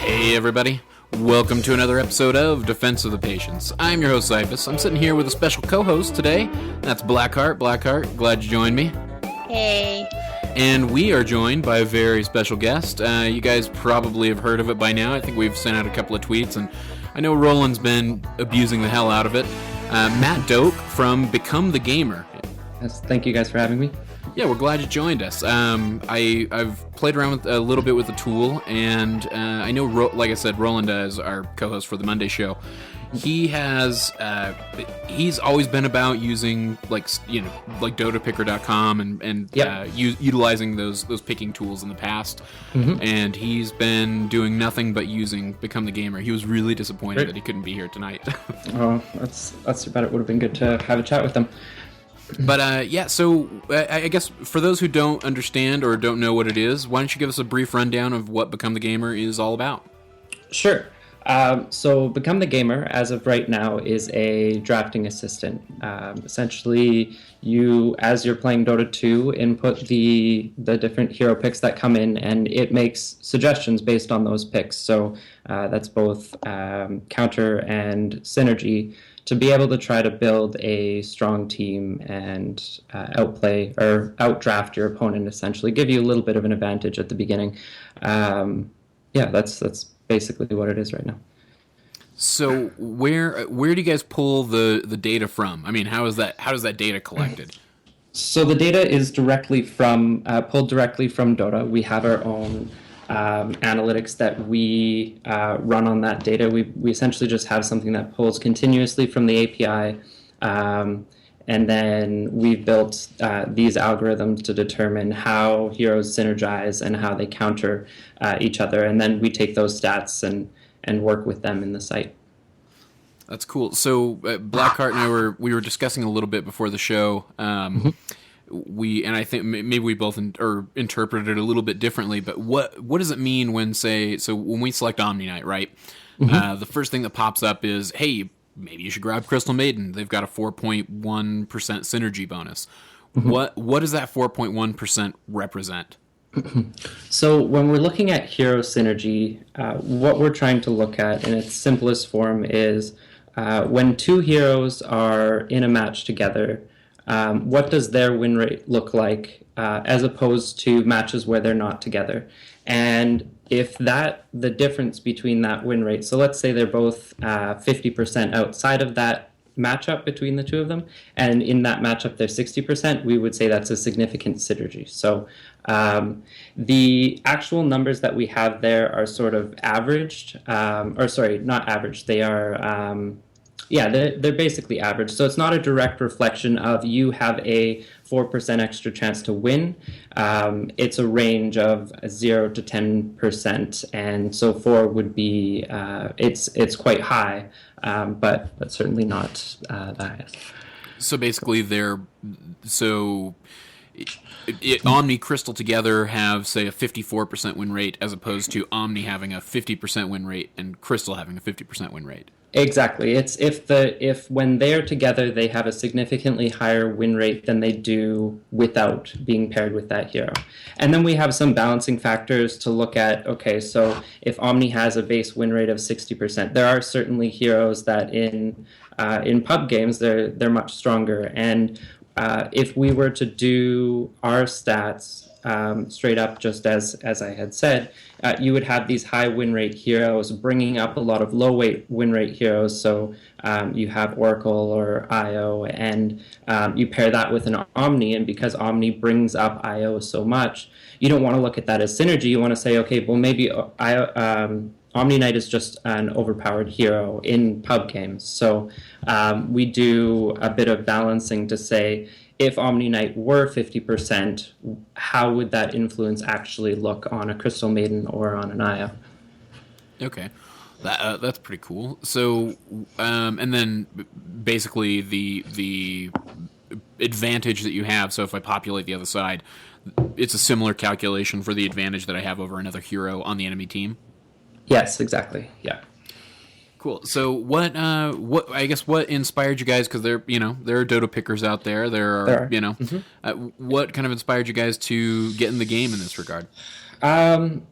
Hey everybody, welcome to another episode of Defense of the Patients. I'm your host Cyphus. I'm sitting here with a special co-host today. That's Blackheart. Blackheart, glad you joined me. Hey. And we are joined by a very special guest. You guys probably have heard of it by now. I think we've sent out a couple of tweets, and I know Roland's been abusing the hell out of it. Matt Doaks from Become the Gamer. Yes, thank you guys for having me. Yeah, we're glad you joined us. I've played around with a little bit with the tool, and I know, like I said, Roland is our co-host for the Monday show. He has, he's always been about using like DotaPicker.com and Yep. Utilizing those picking tools in the past. Mm-hmm. And he's been doing nothing but using Become the Gamer. He was really disappointed that he couldn't be here tonight. Oh, that's too bad. It would have been good to have a chat with them. But so I guess for those who don't understand or don't know what it is, why don't you give us a brief rundown of what Become the Gamer is all about? Sure. So Become the Gamer, as of right now, is a drafting assistant. Essentially, you, as you're playing Dota 2, input the different hero picks that come in, and it makes suggestions based on those picks. So that's both counter and synergy, to be able to try to build a strong team and outplay or outdraft your opponent, essentially give you a little bit of an advantage at the beginning. That's basically what it is right now. So where do you guys pull the data from? I mean, how does that data collected? So the data is directly from pulled directly from Dota. We have our own analytics that we run on that data. We essentially just have something that pulls continuously from the API, and then we've built these algorithms to determine how heroes synergize and how they counter each other, and then we take those stats and work with them in the site. That's cool. So Blackheart and I were discussing a little bit before the show. And I think maybe we both interpreted it a little bit differently, but what does it mean when we select Omni Knight, right? Mm-hmm. The first thing that pops up is, hey, maybe you should grab Crystal Maiden. They've got a 4.1% synergy bonus. Mm-hmm. What does that 4.1% represent? So when we're looking at hero synergy, what we're trying to look at in its simplest form is when two heroes are in a match together, what does their win rate look like as opposed to matches where they're not together? And if the difference between that win rate, so let's say they're both 50% outside of that matchup between the two of them, and in that matchup they're 60%, we would say that's a significant synergy. So the actual numbers that we have there are sort of averaged, not averaged, they are... they're basically average. So it's not a direct reflection of you have a 4% extra chance to win. It's a range of 0 to 10%, and so 4 would be it's quite high, but certainly not the highest. So basically, Omni Crystal together have, say, a 54% win rate, as opposed to Omni having a 50% win rate and Crystal having a 50% win rate. Exactly. It's if when they're together they have a significantly higher win rate than they do without being paired with that hero. And then we have some balancing factors to look at. Okay, so if Omni has a base win rate of 60%, there are certainly heroes that in pub games they're much stronger. And if we were to do our stats straight up, just as I had said, you would have these high win rate heroes bringing up a lot of low win rate heroes. So you have Oracle or IO, and you pair that with an Omni, and because Omni brings up IO so much, you don't want to look at that as synergy. You want to say, okay, well maybe Omni Knight is just an overpowered hero in pub games. So we do a bit of balancing to say, if Omni Knight were 50%, how would that influence actually look on a Crystal Maiden or on an Aya? Okay, that's pretty cool. So, and then basically the advantage that you have. So if I populate the other side, it's a similar calculation for the advantage that I have over another hero on the enemy team. Yes, exactly. Yeah. Cool. So what inspired you guys? Because there are Dota pickers out there. There are. What kind of inspired you guys to get in the game in this regard?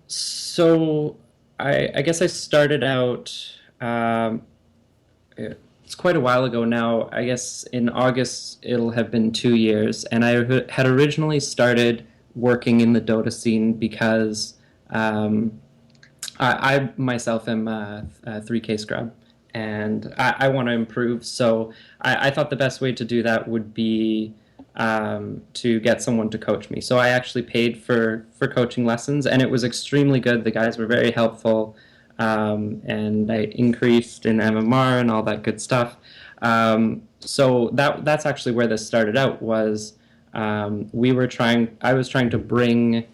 So I guess I started out. Um, it's quite a while ago now. I guess in August it'll have been 2 years, and I had originally started working in the Dota scene because I myself am a 3K scrub, and I want to improve. So I thought the best way to do that would be to get someone to coach me. So I actually paid for coaching lessons, and it was extremely good. The guys were very helpful, and I increased in MMR and all that good stuff. So that's actually where this started out. Was I was trying to bring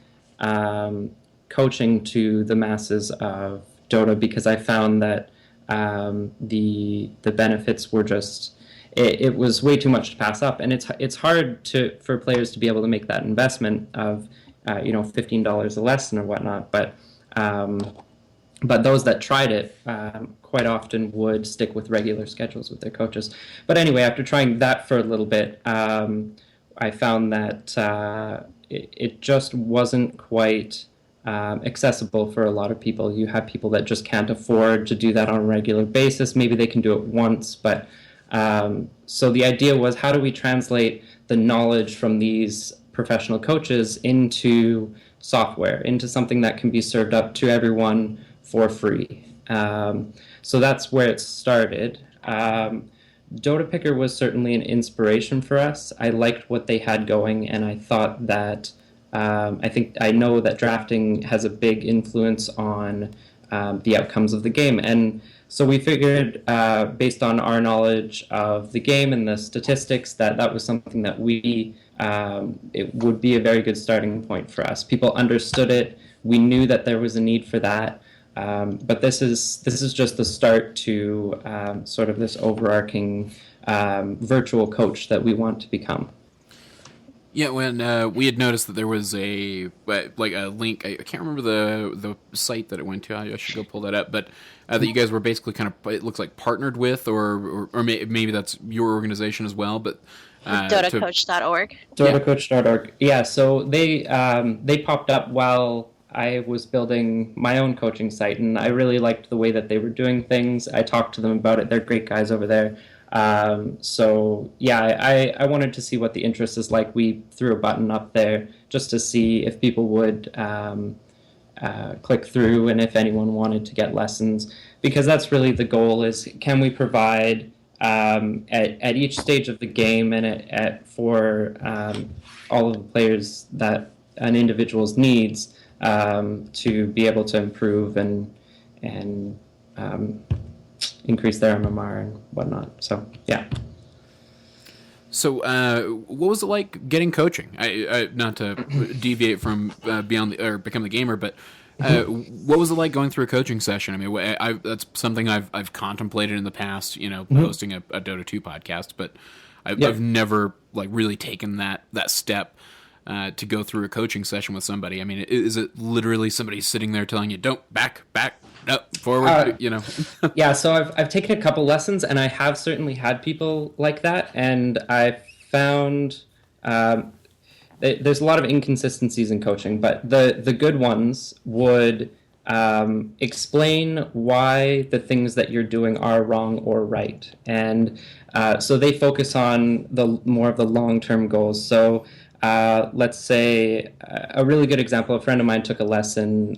coaching to the masses of Dota because I found that the benefits were just it was way too much to pass up, and it's hard for players to be able to make that investment of $15 a lesson or whatnot. But those that tried it quite often would stick with regular schedules with their coaches. But anyway, after trying that for a little bit, I found that it just wasn't quite accessible for a lot of people. You have people that just can't afford to do that on a regular basis. Maybe they can do it once, but so the idea was, how do we translate the knowledge from these professional coaches into software, into something that can be served up to everyone for free? So that's where it started. Dota Picker was certainly an inspiration for us. I liked what they had going, and I thought that I know that drafting has a big influence on the outcomes of the game, and so we figured, based on our knowledge of the game and the statistics, that was something that it would be a very good starting point for us. People understood it. We knew that there was a need for that. But this is just the start to sort of this overarching virtual coach that we want to become. Yeah, when we had noticed that there was a link, I can't remember the site that it went to. I should go pull that up. But that you guys were basically kind of, it looks like, partnered with, or maybe that's your organization as well. But DotaCoach.org. DotaCoach.org. Yeah, so they popped up while I was building my own coaching site, and I really liked the way that they were doing things. I talked to them about it. They're great guys over there. So yeah, I wanted to see what the interest is like. We threw a button up there just to see if people would click through and if anyone wanted to get lessons, because that's really the goal: is can we provide at each stage of the game and for all of the players that an individual's needs to be able to improve and increase their MMR and whatnot. So, yeah. So, what was it like getting coaching? I not to deviate from become the gamer, but what was it like going through a coaching session? I mean, that's something I've contemplated in the past. Hosting a Dota 2 podcast, but I've never really taken that step to go through a coaching session with somebody. I mean, is it literally somebody sitting there telling you, "Don't back, up, forward"? Yeah. So I've taken a couple lessons, and I have certainly had people like that, and I've found there's a lot of inconsistencies in coaching, but the good ones would explain why the things that you're doing are wrong or right, and so they focus on more of the long-term goals. So let's say a really good example, a friend of mine took a lesson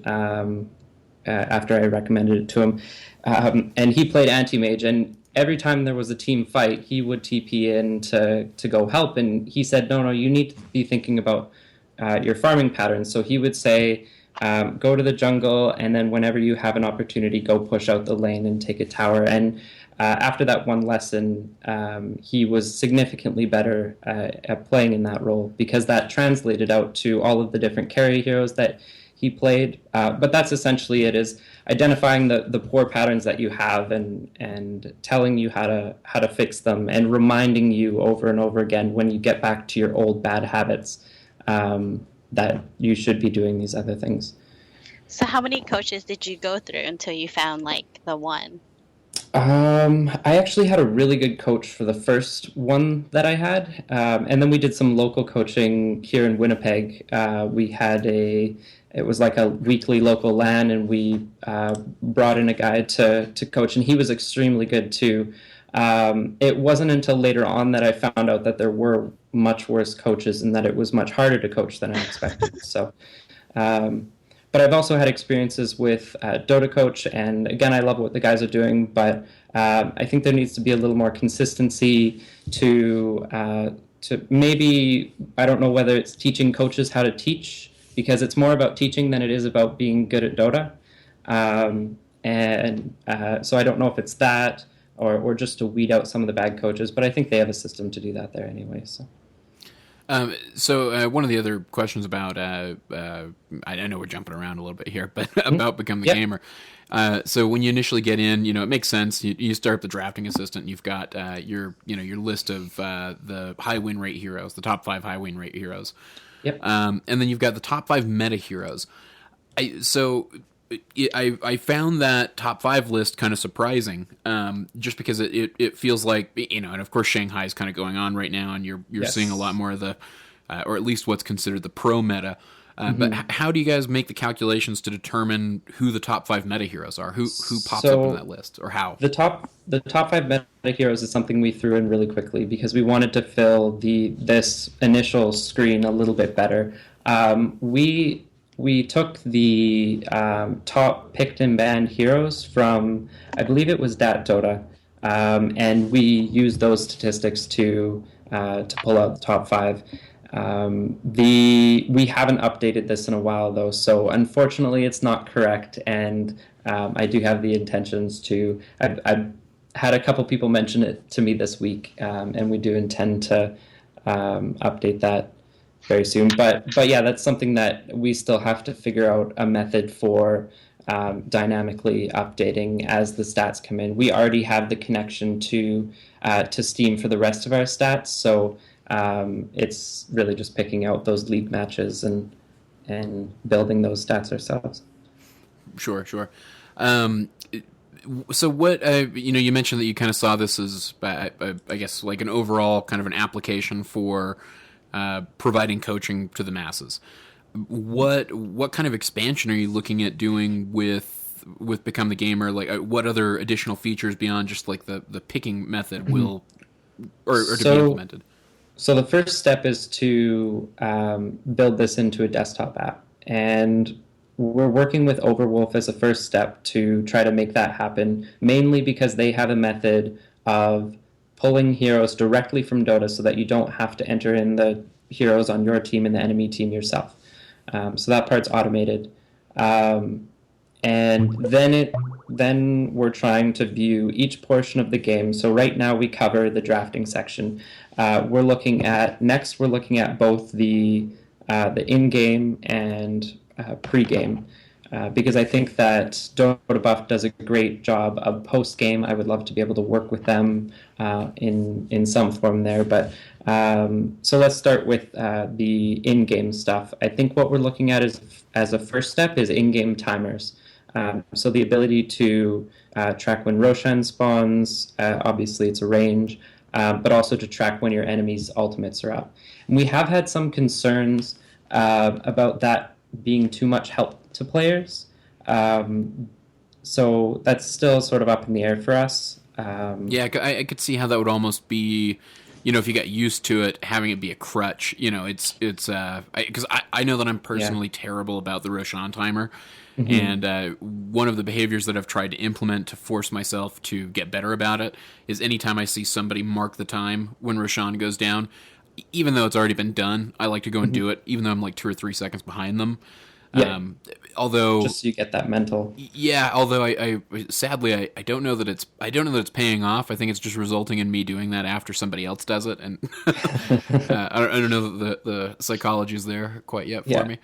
after I recommended it to him, and he played anti-mage, and every time there was a team fight, he would TP in to go help, and he said, no, you need to be thinking about your farming patterns. So he would say, go to the jungle, and then whenever you have an opportunity, go push out the lane and take a tower. And after that one lesson, he was significantly better at playing in that role, because that translated out to all of the different carry heroes that he played. But that's essentially it, is identifying the poor patterns that you have and telling you how to fix them, and reminding you over and over again when you get back to your old bad habits that you should be doing these other things. So how many coaches did you go through until you found the one? I actually had a really good coach for the first one that I had, and then we did some local coaching here in Winnipeg. We had a it was like a weekly local LAN, and we brought in a guy to coach, and he was extremely good too. It wasn't until later on that I found out that there were much worse coaches and that it was much harder to coach than I expected. So, but I've also had experiences with Dota coach, and again, I love what the guys are doing, but I think there needs to be a little more consistency to maybe, I don't know whether it's teaching coaches how to teach, because it's more about teaching than it is about being good at Dota. So I don't know if it's that, or just to weed out some of the bad coaches, but I think they have a system to do that there anyway. So one of the other questions about, I know we're jumping around a little bit here, but about Become the Gamer. So when you initially get in, it makes sense. You start the drafting assistant, and you've got your list of the high win rate heroes, the top 5 high win rate heroes. Yep. And then you've got the top 5 meta heroes. I found that top 5 list kind of surprising, just because it feels like, and of course Shanghai is kind of going on right now, and you're seeing a lot more of the, or at least what's considered the pro meta. But how do you guys make the calculations to determine who the top 5 meta heroes are? Who pops up in that list, or how? The top 5 meta heroes is something we threw in really quickly because we wanted to fill this initial screen a little bit better. We took the top picked and banned heroes from, I believe it was Dota, and we used those statistics to pull out the top 5. We haven't updated this in a while though, so unfortunately it's not correct, and I do have the intentions to. I've had a couple people mention it to me this week, and we do intend to update that very soon. But yeah, that's something that we still have to figure out a method for dynamically updating as the stats come in. We already have the connection to Steam for the rest of our stats, so it's really just picking out those league matches and building those stats ourselves. Sure. So what, you mentioned that you kind of saw this as, I guess, like an overall kind of an application for providing coaching to the masses. What kind of expansion are you looking at doing with Become the Gamer? Like, what other additional features beyond just like the picking method will or to be implemented? So the first step is to build this into a desktop app, and we're working with Overwolf as a first step to try to make that happen, mainly because they have a method of pulling heroes directly from Dota so that you don't have to enter in the heroes on your team and the enemy team yourself. So that part's automated. And then we're trying to view each portion of the game. So right now we cover the drafting section. We're looking at both the in-game and pre-game. Because I think that Dota Buff does a great job of post-game. I would love to be able to work with them in some form there. But so let's start with the in-game stuff. I think what we're looking at as a first step is in-game timers. So the ability to track when Roshan spawns, obviously it's a range, but also to track when your enemy's ultimates are up. And we have had some concerns about that being too much help to players. So that's still sort of up in the air for us. Yeah, I could see how that would almost be, if you got used to it, having it be a crutch. It's because I know that I'm personally terrible about the Roshan timer. Mm-hmm. And one of the behaviors that I've tried to implement to force myself to get better about it is anytime I see somebody mark the time when Roshan goes down, even though it's already been done, I like to go and do it, even though I'm like 2 or 3 seconds behind them. Yeah. Although just so you get that mental. Yeah, although I sadly I don't know that it's paying off. I think it's just resulting in me doing that after somebody else does it, and I don't know that the psychology is there quite yet for me.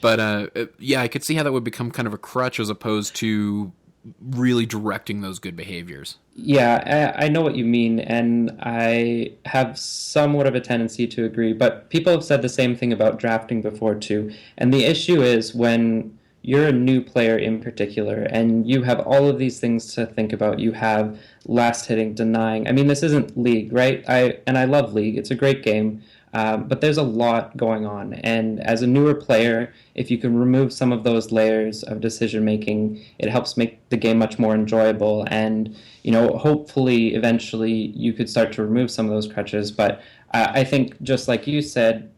But I could see how that would become kind of a crutch as opposed to really directing those good behaviors. Yeah, I know what you mean, and I have somewhat of a tendency to agree, but people have said the same thing about drafting before too. And the issue is when you're a new player in particular, and you have all of these things to think about. You have last hitting, denying. I mean, this isn't League, right? I love League. It's a great game. But there's a lot going on. And as a newer player, if you can remove some of those layers of decision making, it helps make the game much more enjoyable. And, hopefully, eventually, you could start to remove some of those crutches. But I think, just like you said,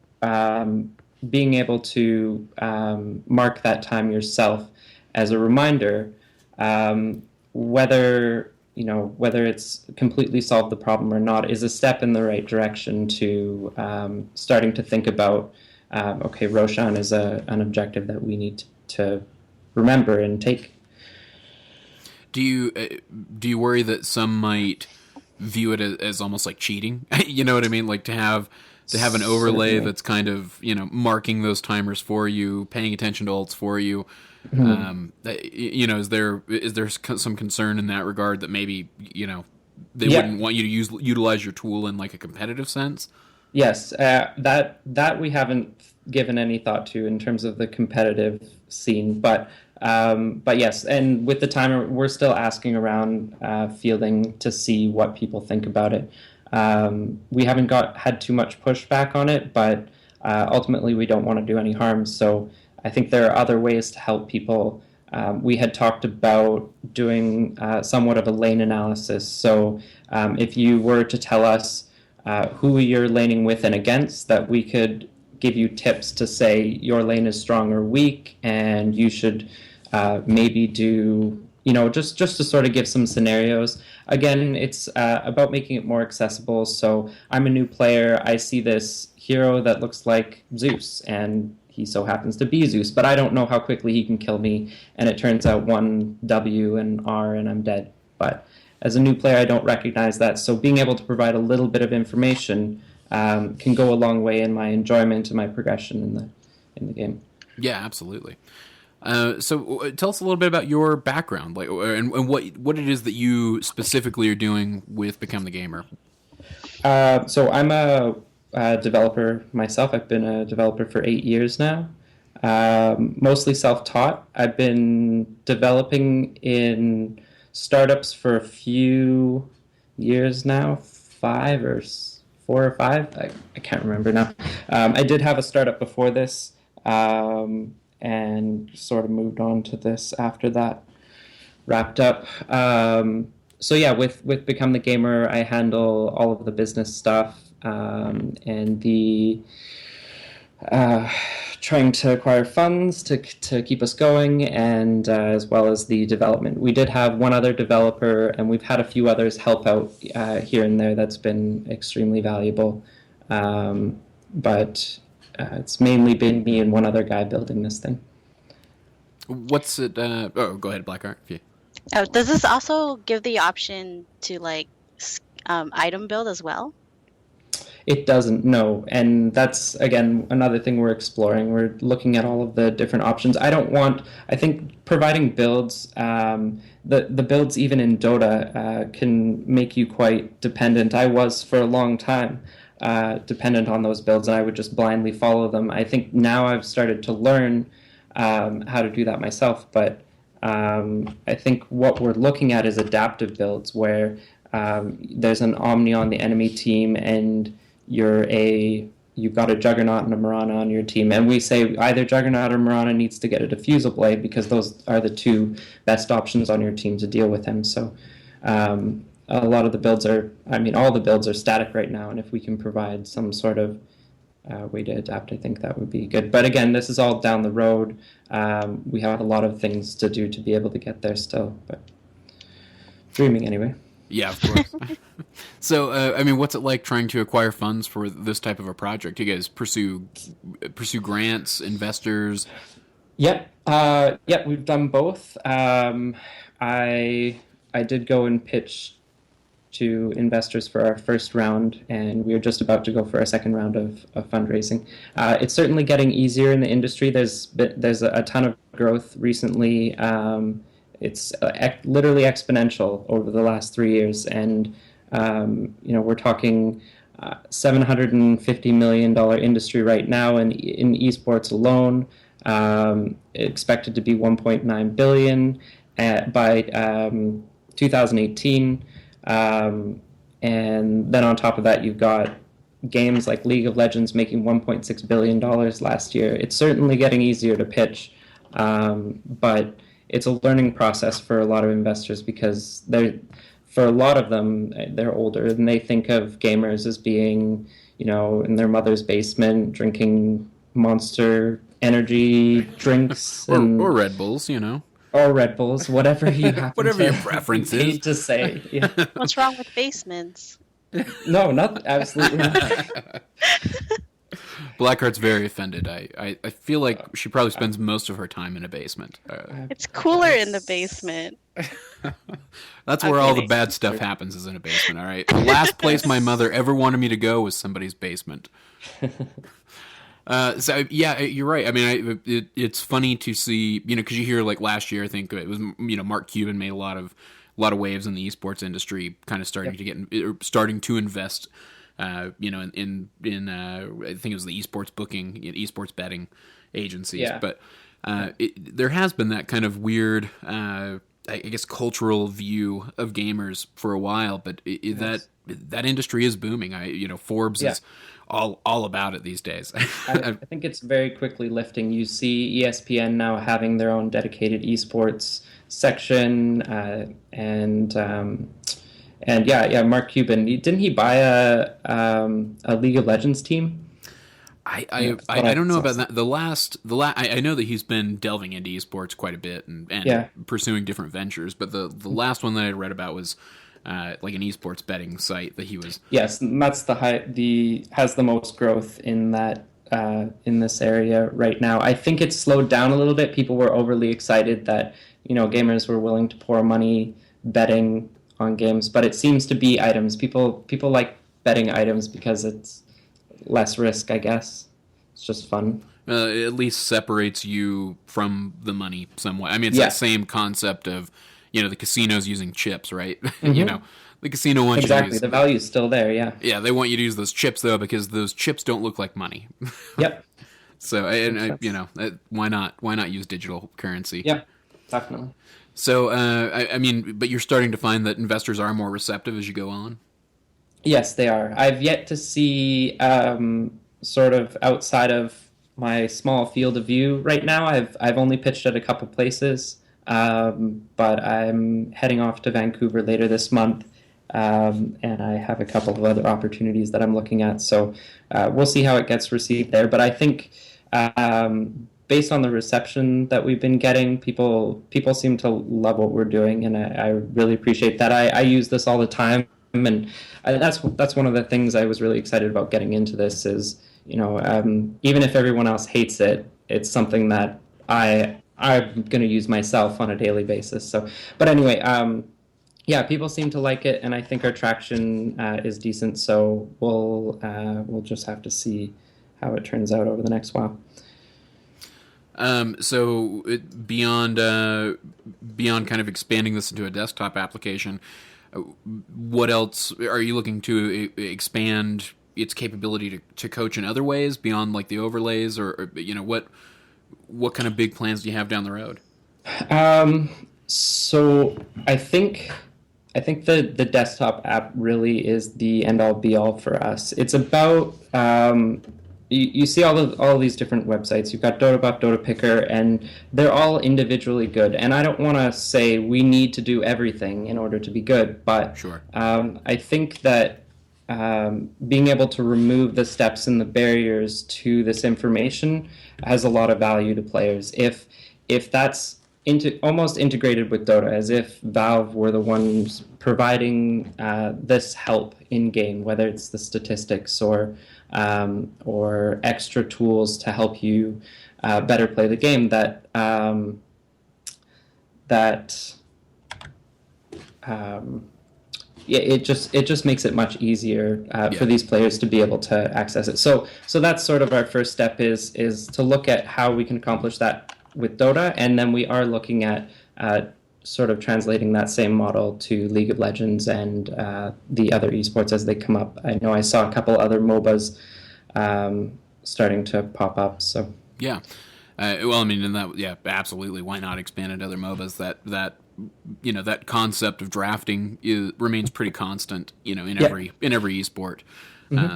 being able to mark that time yourself as a reminder, whether it's completely solved the problem or not, is a step in the right direction to starting to think about, okay, Roshan is an objective that we need to remember and take. Do you worry that some might view it as almost like cheating? You know what I mean? Like to have an overlay Certainly. that's kind of, marking those timers for you, paying attention to ults for you. Is there some concern in that regard that maybe, they wouldn't want you to utilize your tool in like a competitive sense? Yes, that we haven't given any thought to in terms of the competitive scene, but yes, and with the timer, we're still asking around fielding to see what people think about it. We haven't had too much pushback on it, but ultimately we don't want to do any harm. So I think there are other ways to help people. We had talked about doing somewhat of a lane analysis. So if you were to tell us who you're laning with and against, that we could give you tips to say your lane is strong or weak, and you should maybe do, just to sort of give some scenarios. Again, it's about making it more accessible. So I'm a new player. I see this hero that looks like Zeus, and he so happens to be Zeus, but I don't know how quickly he can kill me, and it turns out 1 W and R and I'm dead. But as a new player, I don't recognize that. So being able to provide a little bit of information can go a long way in my enjoyment and my progression in the game. Yeah, absolutely. So tell us a little bit about your background, like, and what it is that you specifically are doing with Become the Gamer. So I'm a developer myself. I've been a developer for 8 years now, mostly self-taught. I've been developing in startups for a few years now, 4 or 5. I can't remember now. I did have a startup before this, and sort of moved on to this after that wrapped up. So yeah, with Become the Gamer, I handle all of the business stuff and the trying to acquire funds to keep us going, and as well as the development. We did have one other developer, and we've had a few others help out here and there. That's been extremely valuable. But it's mainly been me and one other guy building this thing. What's it? Go ahead, Blackheart. Yeah. Oh, does this also give the option to item build as well? It doesn't, no. And that's, again, another thing we're exploring. We're looking at all of the different options. I think providing builds, the builds even in Dota can make you quite dependent. I was for a long time dependent on those builds, and I would just blindly follow them. I think now I've started to learn how to do that myself, but I think what we're looking at is adaptive builds where there's an Omni on the enemy team, and you've got a Juggernaut and a Mirana on your team, and we say either Juggernaut or Mirana needs to get a Diffusal Blade because those are the two best options on your team to deal with him. So a lot of the builds all the builds are static right now, and if we can provide some sort of way to adapt, I think that would be good. But again, this is all down the road. We have a lot of things to do to be able to get there still, but dreaming anyway. Yeah, of course. So, what's it like trying to acquire funds for this type of a project? You guys pursue grants, investors? Yep. We've done both. I did go and pitch to investors for our first round, and we are just about to go for our second round of fundraising. It's certainly getting easier in the industry. There's a ton of growth recently. It's literally exponential over the last 3 years, and we're talking $750 million industry right now in eSports alone. Expected to be $1.9 billion by 2018, and then on top of that, you've got games like League of Legends making $1.6 billion last year. It's certainly getting easier to pitch, but it's a learning process for a lot of investors because for a lot of them, they're older and they think of gamers as being, in their mother's basement drinking Monster Energy drinks or Red Bulls, or Red Bulls, whatever you happen whatever to your preference is to say. Yeah. What's wrong with basements? No, not absolutely not. Blackheart's very offended. I feel like she probably spends most of her time in a basement. It's cooler in the basement. That's where all the bad stuff happens, is in a basement, all right? The last place my mother ever wanted me to go was somebody's basement. So yeah, you're right. I mean, it's funny to see, because you hear like last year, I think it was, Mark Cuban made a lot of waves in the esports industry, kind of starting to invest, in I think it was the esports booking, esports betting agencies. Yeah. But there has been that kind of weird, I guess, cultural view of gamers for a while, but that industry is booming. Forbes is all about it these days. I think it's very quickly lifting. You see ESPN now having their own dedicated esports section, and Mark Cuban, didn't he buy a League of Legends team? I don't know about that. I know that he's been delving into esports quite a bit and pursuing different ventures, but the last one that I read about was like an esports betting site that he was. Yes, and that's has the most growth in that in this area right now. I think it's slowed down a little bit. People were overly excited that gamers were willing to pour money betting on games, but it seems to be items. People like betting items because it's less risk, I guess. It's just fun. At least separates you from the money somewhat. I mean, it's that same concept of, the casinos using chips, right? Mm-hmm. The casino wants you to use... The value's still there, yeah. Yeah, they want you to use those chips, though, because those chips don't look like money. Yep. So, why not use digital currency? Yeah, definitely. So, I mean, but you're starting to find that investors are more receptive as you go on? Yes, they are. I've yet to see, sort of outside of my small field of view right now. I've only pitched at a couple places, but I'm heading off to Vancouver later this month, and I have a couple of other opportunities that I'm looking at. So we'll see how it gets received there. But I think based on the reception that we've been getting, people seem to love what we're doing, and I really appreciate that. I use this all the time. And that's one of the things I was really excited about getting into this is, even if everyone else hates it, it's something that I'm going to use myself on a daily basis. So, but anyway, people seem to like it, and I think our traction is decent. So we'll just have to see how it turns out over the next while. So beyond kind of expanding this into a desktop application, what else are you looking to expand its capability to coach in other ways beyond like the overlays, or what kind of big plans do you have down the road? So I think the desktop app really is the end all be all for us. It's about you see all of these different websites. You've got DotaBuff, Dota Picker, and they're all individually good. And I don't want to say we need to do everything in order to be good, but sure. I think that being able to remove the steps and the barriers to this information has a lot of value to players. If that's almost integrated with Dota, as if Valve were the ones providing this help in game, whether it's the statistics or extra tools to help you better play the game. It just makes it much easier for these players to be able to access it. So that's sort of our first step is to look at how we can accomplish that with Dota, and then we are looking at sort of translating that same model to League of Legends and the other esports as they come up. I know I saw a couple other MOBAs starting to pop up. So yeah. Well, I mean, and that, absolutely. Why not expand into other MOBAs? That that concept of drafting remains pretty constant, in Yeah. every esport.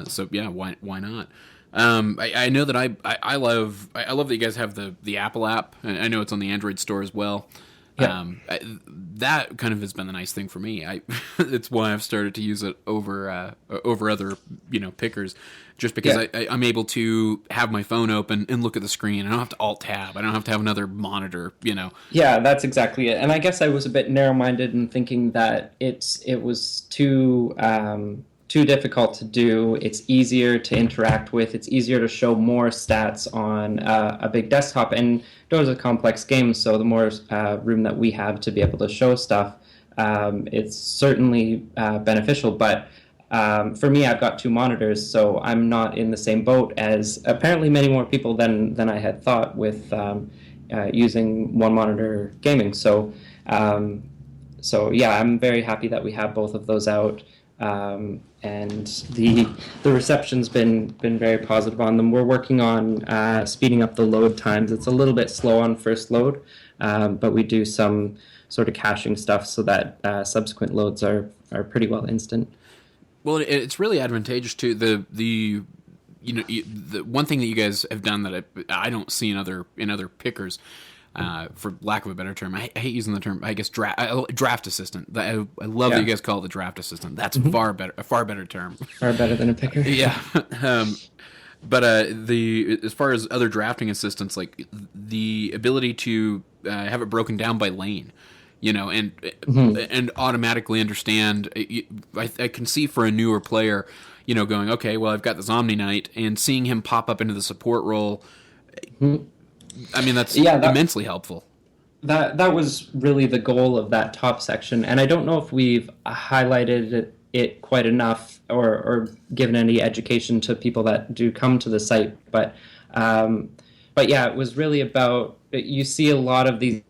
So yeah, why not? I know that I love that you guys have the Apple app. I know it's on the Android store as well. Yeah. That kind of has been the nice thing for me. It's why I've started to use it over other pickers, just because I'm able to have my phone open and look at the screen. I don't have to alt tab. I don't have to have another monitor. Yeah, that's exactly it. And I guess I was a bit narrow-minded in thinking that it was too difficult to do. It's easier to interact with. It's easier to show more stats on a big desktop. And Dota's a complex game, so the more room that we have to be able to show stuff, it's certainly beneficial. But for me, I've got 2 monitors, so I'm not in the same boat as apparently many more people than I had thought with using one monitor gaming. So yeah, I'm very happy that we have both of those out. And the reception's been very positive on them. We're working on speeding up the load times. It's a little bit slow on first load, but we do some sort of caching stuff so that subsequent loads are pretty well instant. Well, it's really advantageous to the one thing that you guys have done that I don't see in other pickers. For lack of a better term, I hate using the term. I guess draft assistant. I love that you guys call it the draft assistant. That's a far better term. Far better than a picker. Yeah. But as far as other drafting assistants, like the ability to have it broken down by lane, and automatically understand. I can see for a newer player, going, okay, well, I've got this Omni Knight, and seeing him pop up into the support role. I mean, that's immensely helpful. That was really the goal of that top section, and I don't know if we've highlighted it quite enough or given any education to people that do come to the site. But yeah, it was really about, you see a lot of these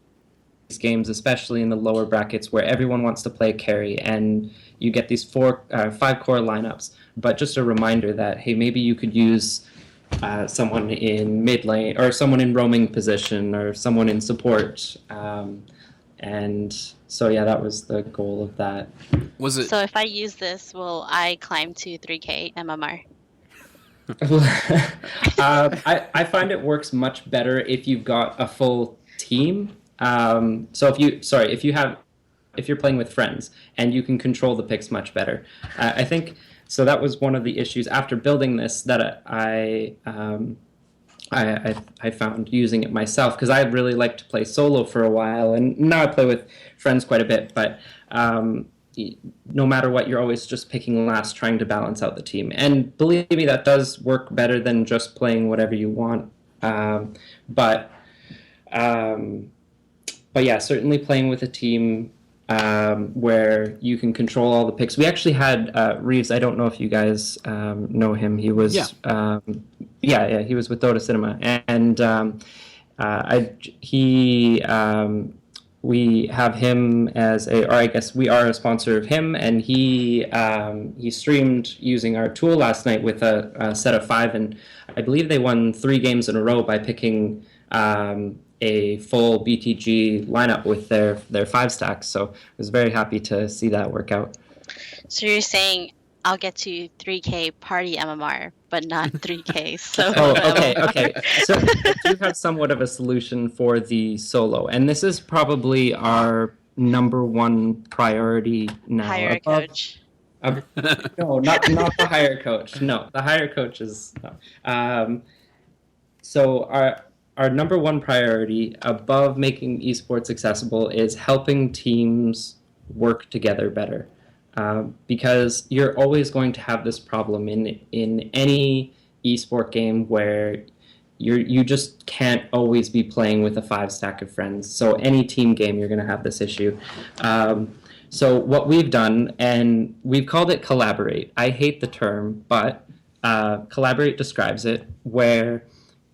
games, especially in the lower brackets, where everyone wants to play carry, and you get these 5 core lineups. But just a reminder that, hey, maybe you could use someone in mid lane, or someone in roaming position, or someone in support, and so yeah, that was the goal of that. Was it? So if I use this, will I climb to 3K MMR? I find it works much better if you've got a full team. So if you're playing with friends, and you can control the picks much better. I think. So that was one of the issues after building this that I found using it myself, because I really liked to play solo for a while, and now I play with friends quite a bit. But no matter what, you're always just picking last, trying to balance out the team. And believe me, that does work better than just playing whatever you want. But yeah, certainly playing with a team. Where you can control all the picks. We actually had Reeves. I don't know if you guys know him. He was he was with Dota Cinema, and we have him as I guess we are a sponsor of him, and he streamed using our tool last night with a set of 5, and I believe they won 3 games in a row by picking a full BTG lineup with their 5 stacks. So I was very happy to see that work out. So you're saying I'll get to 3K party MMR, but not 3K solo. Oh, okay. So I do have somewhat of a solution for the solo, and this is probably our number 1 priority now. Hire coach. No, not the hire coach. No, the hire coach is no. So our number 1 priority above making esports accessible is helping teams work together better. Because you're always going to have this problem in any esport game where you just can't always be playing with a 5 stack of friends. So any team game, you're going to have this issue. So what we've done, and we've called it collaborate. I hate the term, but collaborate describes it, where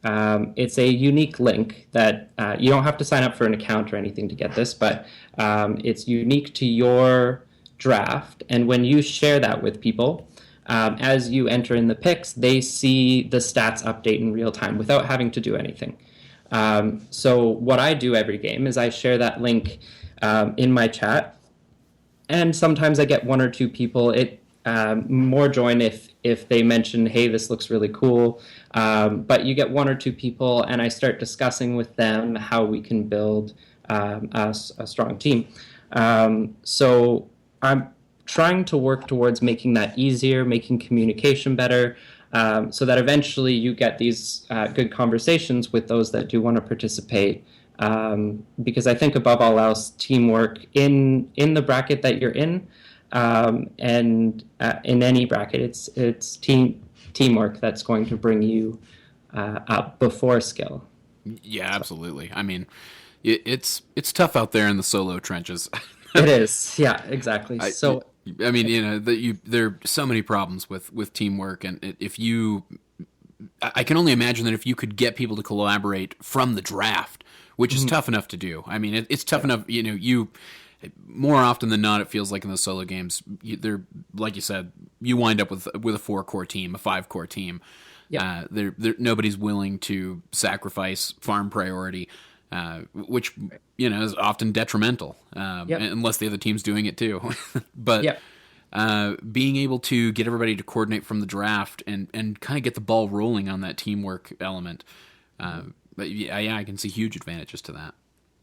it's a unique link that you don't have to sign up for an account or anything to get this, but it's unique to your draft. And when you share that with people, as you enter in the picks, they see the stats update in real time without having to do anything. So what I do every game is I share that link in my chat, and sometimes I get one or two people. More join if they mention, hey, this looks really cool. But you get one or two people, and I start discussing with them how we can build a strong team. So I'm trying to work towards making that easier, making communication better, so that eventually you get these good conversations with those that do want to participate. Because I think above all else, teamwork in the bracket that you're in, and in any bracket, it's teamwork that's going to bring you up before skill. Yeah, absolutely. I mean, it's tough out there in the solo trenches. It is. Yeah, exactly. I mean, there are so many problems with teamwork, and I can only imagine that if you could get people to collaborate from the draft, which is tough enough to do. I mean, it's tough enough. You more often than not, it feels like in the solo games, they're like you said, you wind up with a 4-core team, a 5-core team. Yeah, nobody's willing to sacrifice farm priority, which is often detrimental, unless the other team's doing it too. But being able to get everybody to coordinate from the draft and kind of get the ball rolling on that teamwork element, but I can see huge advantages to that.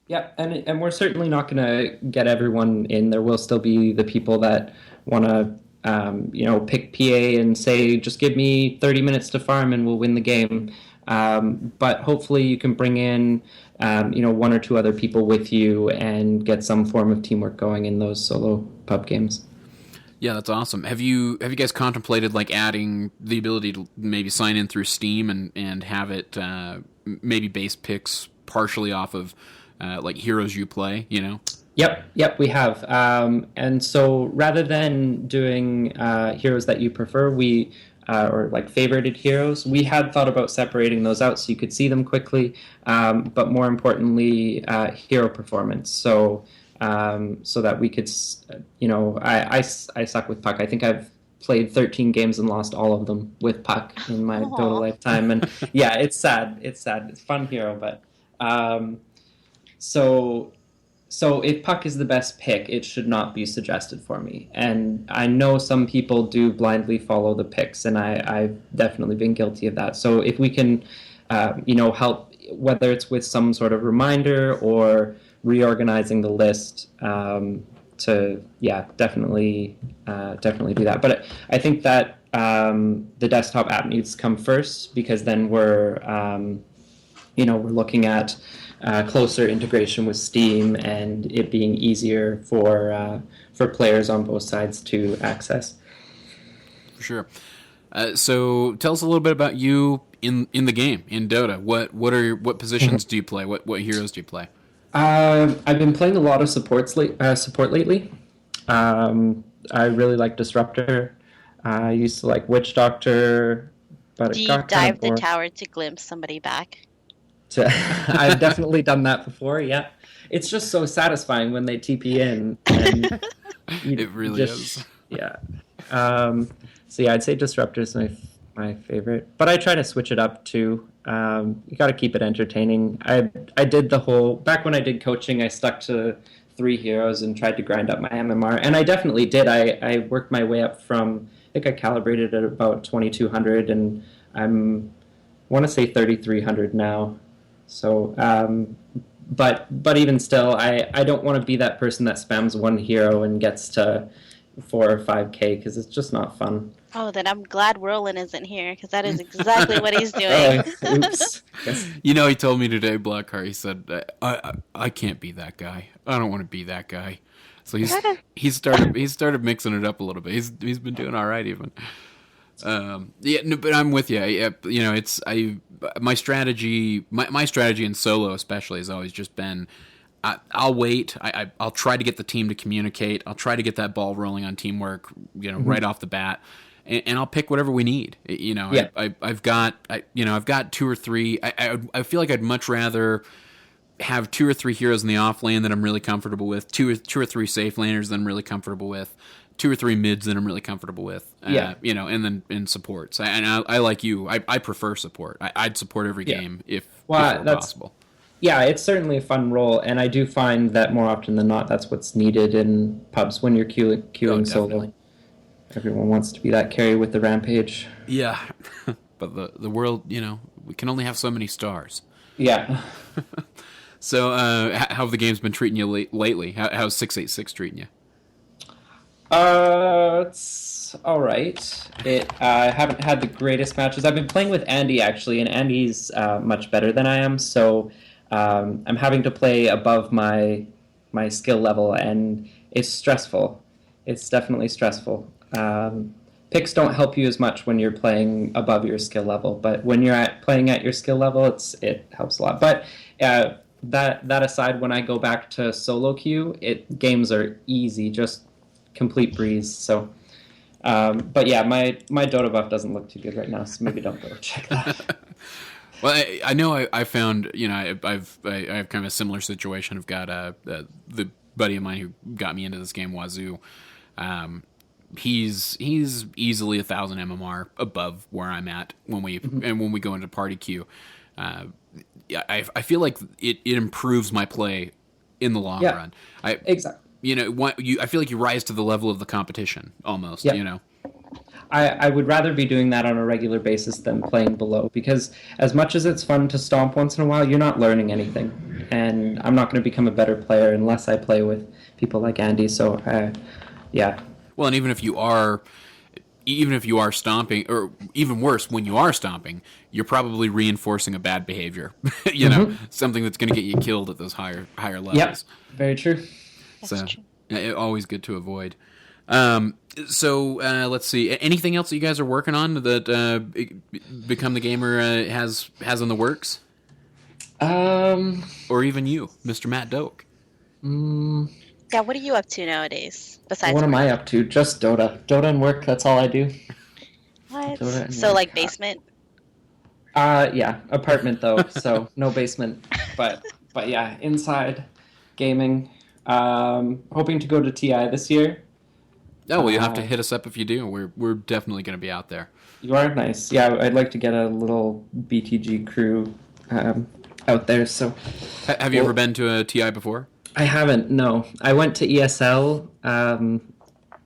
Yeah, and we're certainly not going to get everyone in. There will still be the people that want to, pick PA and say, just give me 30 minutes to farm and we'll win the game. But hopefully you can bring in, one or two other people with you and get some form of teamwork going in those solo pub games. Yeah, that's awesome. Have you guys contemplated like adding the ability to maybe sign in through Steam and have it maybe base picks partially off of like heroes you play, Yep, we have. And so rather than doing heroes that you prefer, or like favorited heroes, we had thought about separating those out so you could see them quickly, but more importantly, hero performance. So that we could, I suck with Puck. I think I've played 13 games and lost all of them with Puck in my Dota lifetime. And yeah, it's sad. It's a fun hero, but so if Puck is the best pick, it should not be suggested for me. And I know some people do blindly follow the picks, and I've definitely been guilty of that. So if we can, help, whether it's with some sort of reminder or reorganizing the list, definitely do that. But I think that the desktop app needs to come first, because then we're looking at closer integration with Steam and it being easier for players on both sides to access. For sure. So tell us a little bit about you in the game, in Dota. What positions do you play? What heroes do you play? I've been playing a lot of support lately. I really like Disruptor. I used to like Witch Doctor, but do you dive the tower to glimpse somebody back? I've definitely done that before. Yeah, it's just so satisfying when they TP in. And it really is. Yeah. So yeah, I'd say Disruptor is my favorite, but I try to switch it up too. You got to keep it entertaining. I did the whole back when I did coaching. I stuck to 3 heroes and tried to grind up my MMR, and I definitely did. I worked my way up from, I think I calibrated at about 2200, and I want to say 3300 now. So, but even still, I don't want to be that person that spams one hero and gets to 4 or 5k, because it's just not fun. Oh, then I'm glad Roland isn't here, because that is exactly what he's doing. Oops. He told me today, Blackheart, he said, I can't be that guy. I don't want to be that guy. So he's started mixing it up a little bit. He's been doing all right even. But I'm with you. My strategy in solo especially has always just been, I'll wait. I'll try to get the team to communicate. I'll try to get that ball rolling on teamwork, right off the bat, and I'll pick whatever we need. I've got 2 or 3. I feel like I'd much rather have 2 or 3 heroes in the off lane that I'm really comfortable with, 2 or 3 safe laners that I'm really comfortable with, 2 or 3 mids that I'm really comfortable with, and then in supports. I like you. I prefer support. I'd support every game if possible. Yeah, it's certainly a fun role, and I do find that more often than not, that's what's needed in pubs when you're queuing solo. Everyone wants to be that carry with the rampage. Yeah, but the world, we can only have so many stars. Yeah. So, how have the games been treating you lately? How's 686 treating you? It's all right. I haven't had the greatest matches. I've been playing with Andy actually, and Andy's much better than I am. So I'm having to play above my skill level, and it's stressful. It's definitely stressful. Picks don't help you as much when you're playing above your skill level, but when you're playing at your skill level, it helps a lot. But that aside, when I go back to solo queue, games are easy, just complete breeze. So, but yeah, my Dota buff doesn't look too good right now, so maybe don't go check that. Well, I know I found, I have kind of a similar situation. I've got the buddy of mine who got me into this game, Wazoo. He's easily 1,000 MMR above where I'm at when we go into party queue. I feel like it improves my play in the long run. Exactly. I feel like you rise to the level of the competition almost. I would rather be doing that on a regular basis than playing below, because as much as it's fun to stomp once in a while, you're not learning anything. And I'm not going to become a better player unless I play with people like Andy. So, yeah. Well, and even if you are stomping, or even worse, when you are stomping, you're probably reinforcing a bad behavior. Something that's going to get you killed at those higher levels. Yep, very true. That's true. Always good to avoid. So let's see. Anything else that you guys are working on that Become the Gamer has in the works? Or even you, Mr. Matt Doak. Yeah, what are you up to nowadays? Besides what am work? I up to? Just Dota. Dota and work, that's all I do. What? So like basement? Yeah, apartment though, so no basement. But yeah, inside, gaming. Hoping to go to TI this year. Oh, well, you'll have to hit us up if you do. We're definitely going to be out there. You are? Nice. Yeah, I'd like to get a little BTG crew out there. So, have you ever been to a TI before? I haven't, no. I went to ESL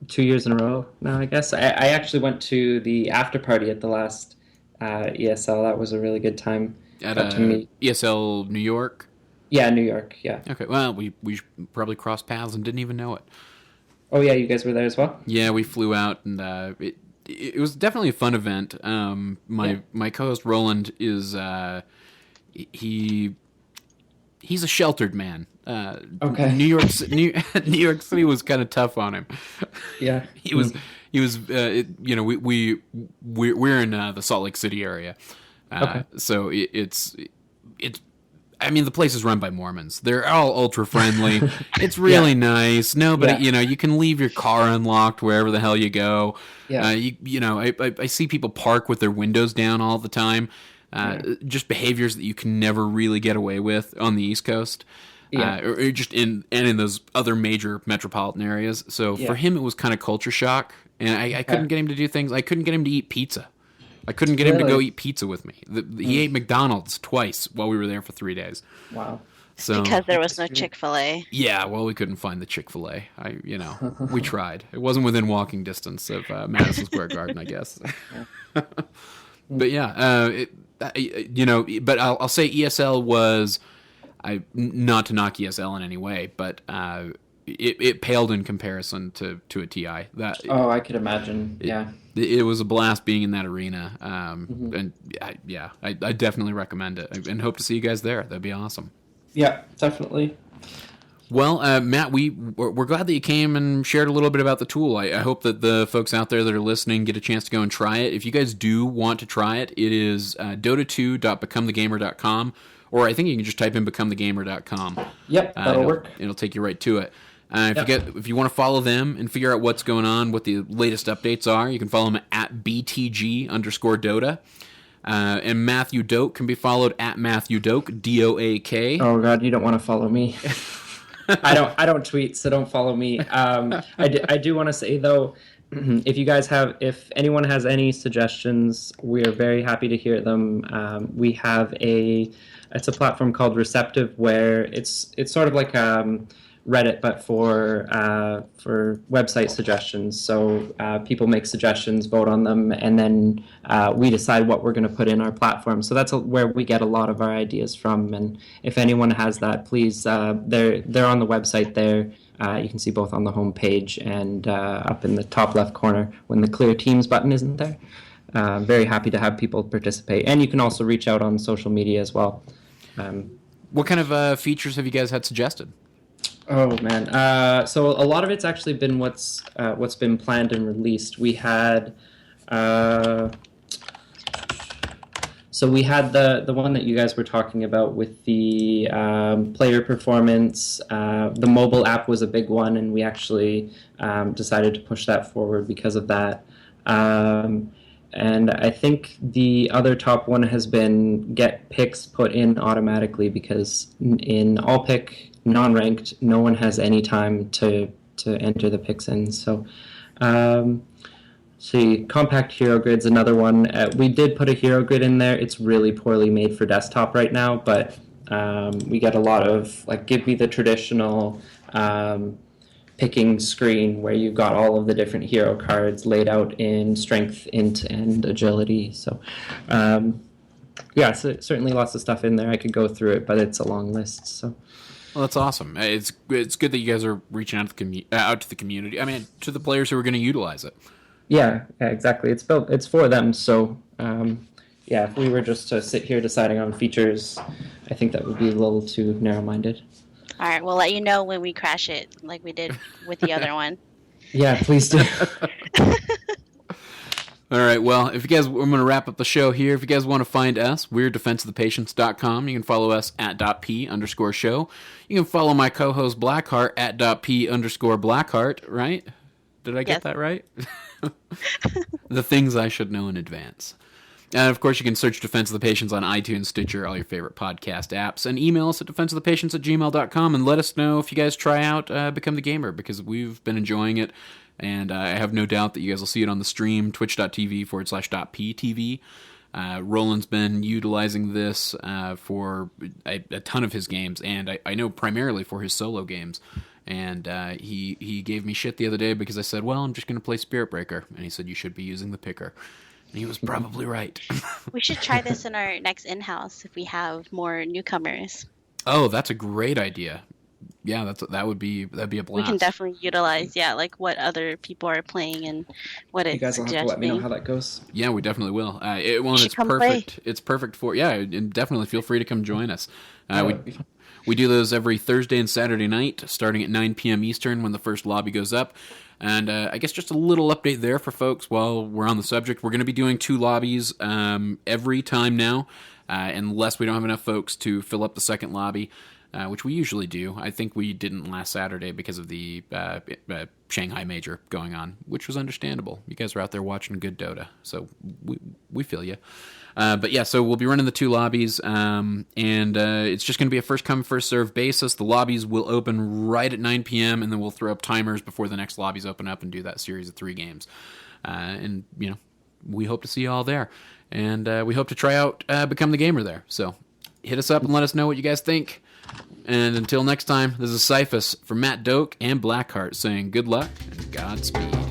2 years in a row now, I guess. I actually went to the after party at the last ESL. That was a really good time. At ESL New York? Yeah, New York, yeah. Okay, well, we probably crossed paths and didn't even know it. Oh, yeah, you guys were there as well? Yeah, we flew out, and it was definitely a fun event. My co-host Roland is he's a sheltered man. Okay. New York City was kind of tough on him. Yeah. he was we're in the Salt Lake City area. Okay. So it's I mean, the place is run by Mormons. They're all ultra friendly. It's really nice. Nobody, you can leave your car unlocked wherever the hell you go. Yeah. I see people park with their windows down all the time. Just behaviors that you can never really get away with on the East Coast. Yeah. Or just in those other major metropolitan areas. So for him, it was kind of culture shock, and I couldn't get him to do things. I couldn't get him to eat pizza. I couldn't get him to go eat pizza with me. He ate McDonald's twice while we were there for 3 days. Wow. So, because there was no Chick-fil-A. Yeah, well, we couldn't find the Chick-fil-A. We tried. It wasn't within walking distance of Madison Square Garden, I guess. But yeah, but I'll say ESL was, not to knock ESL in any way, but it paled in comparison to a TI. I could imagine. It was a blast being in that arena, and I definitely recommend it, and hope to see you guys there. That'd be awesome. Yeah, definitely. Well, Matt, we're glad that you came and shared a little bit about the tool. I hope that the folks out there that are listening get a chance to go and try it. If you guys do want to try it, it is dota2.becomethegamer.com, or I think you can just type in becomethegamer.com. Yep, that'll work. It'll take you right to it. If you want to follow them and figure out what's going on, what the latest updates are, you can follow them at BTG_Dota. And Matthew Doak can be followed at Matthew Doak, DOAK. Oh God, you don't want to follow me. I don't tweet, so don't follow me. I do want to say though, if you guys if anyone has any suggestions, we are very happy to hear them. We have it's a platform called Receptive, where it's sort of like Reddit, but for website suggestions. So people make suggestions, vote on them, and then we decide what we're going to put in our platform. So that's where we get a lot of our ideas from. And if anyone has that, please, they're on the website there. You can see both on the home page and up in the top left corner when the Clear Teams button isn't there. Very happy to have people participate. And you can also reach out on social media as well. What kind of features have you guys had suggested? Oh man! So a lot of it's actually been what's been planned and released. We had so we had the one that you guys were talking about with the player performance. The mobile app was a big one, and we actually decided to push that forward because of that. And I think the other top one has been get picks put in automatically, because in all pick non-ranked, no one has any time to enter the picks in. So, see, compact hero grid's another one. We did put a hero grid in there. It's really poorly made for desktop right now, but we get a lot of, like, give me the traditional picking screen where you've got all of the different hero cards laid out in strength, int, and agility. So, yeah, so certainly lots of stuff in there. I could go through it, but it's a long list. So. Well, that's awesome. It's good that you guys are reaching out to the community. I mean, to the players who are going to utilize it. Yeah, exactly. It's for them. So, yeah, if we were just to sit here deciding on features, I think that would be a little too narrow-minded. All right, we'll let you know when we crash it, like we did with the other one. Yeah, please do. All right, well, I'm going to wrap up the show here. If you guys want to find us, we're defenseofthepatients.com. You can follow us at .p_show. You can follow my co-host Blackheart at .p_Blackheart, right? Did I get that right? The things I should know in advance. And, of course, you can search Defense of the Patients on iTunes, Stitcher, all your favorite podcast apps, and email us at defenseofthepatients@gmail.com and let us know if you guys try out Become the Gamer, because we've been enjoying it, and I have no doubt that you guys will see it on the stream, twitch.tv/.ptv. Roland's been utilizing this for a ton of his games, and I know primarily for his solo games. And he gave me shit the other day because I said, well, I'm just going to play Spirit Breaker. And he said, you should be using the picker. And he was probably right. We should try this in our next in-house if we have more newcomers. Oh, that's a great idea. Yeah, that'd be a blast. We can definitely utilize, like what other people are playing and what it's You guys will have to let me know how that goes. Yeah, we definitely will. It's perfect. Play. It's perfect for and definitely feel free to come join us. We do those every Thursday and Saturday night, starting at 9 p.m. Eastern when the first lobby goes up. And I guess just a little update there for folks while we're on the subject. We're going to be doing 2 lobbies every time now, unless we don't have enough folks to fill up the second lobby, which we usually do. I think we didn't last Saturday because of the Shanghai Major going on, which was understandable. You guys are out there watching good Dota, so we feel you. But yeah, so we'll be running the 2 lobbies, and it's just going to be a first-come, first-served basis. The lobbies will open right at 9 p.m., and then we'll throw up timers before the next lobbies open up and do that series of 3 games. And, we hope to see you all there. And we hope to try out Become the Gamer there. So hit us up and let us know what you guys think. And until next time, this is Cyphus from Matt Doaks and Blackheart saying good luck and Godspeed.